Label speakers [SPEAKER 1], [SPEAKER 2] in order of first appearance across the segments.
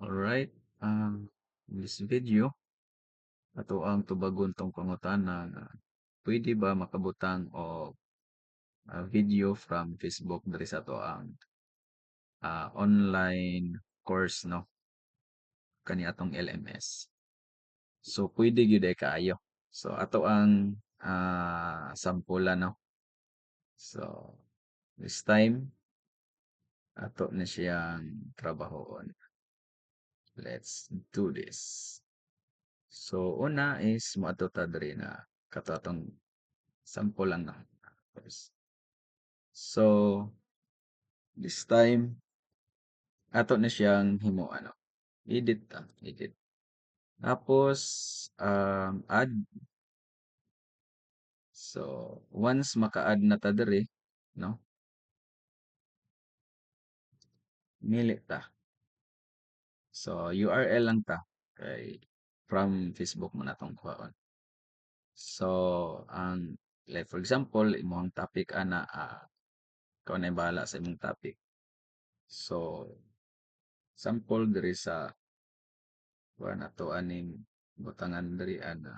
[SPEAKER 1] Alright, in this video, ato ang tubagon tong pangutana nga pwede ba makabutang o video from Facebook diri sa ato ang online course no kani atong LMS. So pwede gyud ay kaayo. So ato ang sampulan no. So this time ato na siyang trabahoon. Let's do this. So una is moadto ta diri na kato atong sample lang na course. So this time ato na siyang himo ano edit. Tapos add. So once maka-add na ta diri no, mili ta. So URL lang ta kay from Facebook mo natong kuhaon. So ang like for example imong topic ana ikaw na bahala sa imong topic. So sample diri sa kuha na to aning butangan diri ana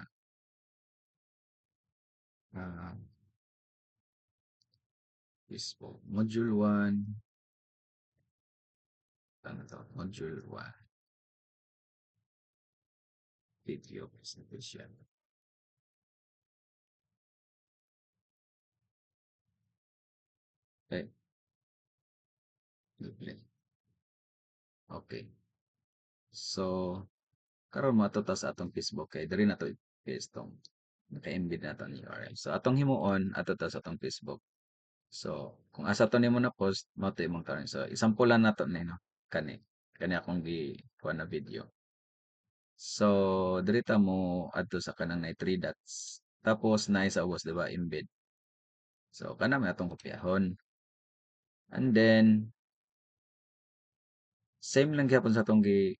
[SPEAKER 1] Facebook module 1 ano to module 1 video presentation. Okay. So karon mo ta sa atong Facebook kay diri na to i-paste tong naka-embed na to ni URL. So atong himuon ato ta sa atong Facebook. So kung asa to nimo na post mo to imong karon. So isampulan nato ni no kani akong gi kuha na video. So diri ta mo adto sa kanang na 3 dots. Tapos na sa ubos di ba embed. So kana may atong kopyahon. And then same lang gyapon sa atong gi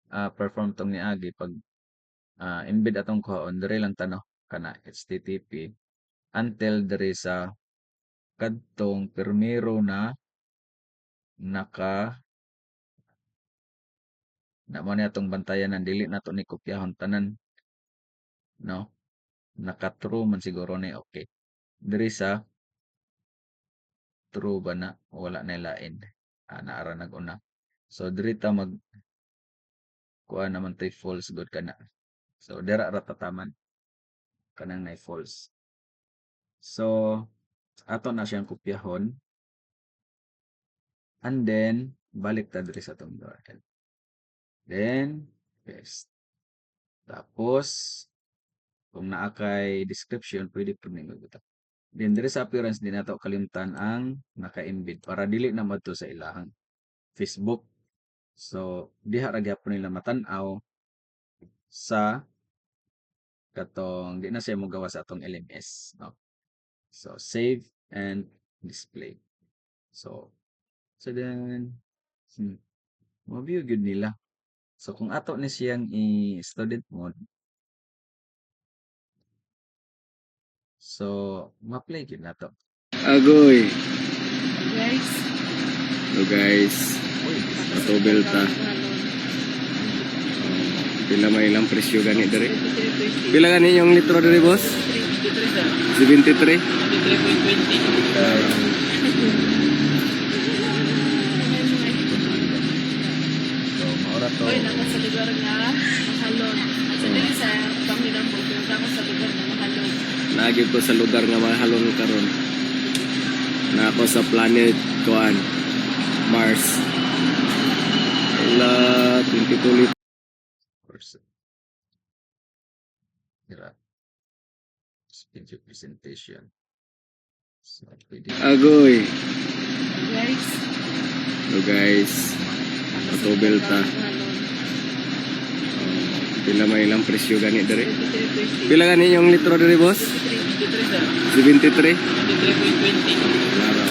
[SPEAKER 1] perform tong niagi pag embed atong kuhaon diri lang tanaw kana HTTP until diri sa kadtong primero na naka na mo ni atong bantayan dili nato ni kopyahon tanan no, naka true man siguro ni okay diri sa true ba na wala na lain naara nag-una. So diri ta mag kuha naman tay false good kana. So dira ra tataman kanang nay false. So ato na siyang kopyahon and then balik ta diri sa atong URL. Then paste. Tapos kung naa kay description pwede pud ning magbutang. Then diri sa appearance din nato kalimtan ang naka-embed para dili na madto sa ilahang Facebook. So diha ra gyapon nila matan-aw sa katong di na siya mo gawa sa atong LMS no. So save and display. So then mo-view gyud nila. So kung ato ni siyang i-student mode, so ma-play gyud nato.
[SPEAKER 2] Agoy.
[SPEAKER 3] Guys.
[SPEAKER 2] So guys, patubel ta. Pila may ilang presyo gani diri? Pila gani yung litro diri boss? 73.
[SPEAKER 3] 73.20.
[SPEAKER 1] So maura to.
[SPEAKER 3] Oy, naka sa lugar nga mahalon. Sa dili sa panghiram po, pero naka sa lugar nga mahalon.
[SPEAKER 2] Lagi ko sa lugar nga mahalon karon. Na ako sa planet kuan Mars. Ila 22 litro.
[SPEAKER 1] Dira. Video presentation. So pwede.
[SPEAKER 2] Agoy.
[SPEAKER 3] Guys.
[SPEAKER 2] So guys, patubel ta. Pila may ilang presyo gani diri?
[SPEAKER 3] 73.20.
[SPEAKER 2] Pila gani yung litro diri boss?
[SPEAKER 3] 73.
[SPEAKER 2] 73.
[SPEAKER 3] 73.20.
[SPEAKER 2] Laro.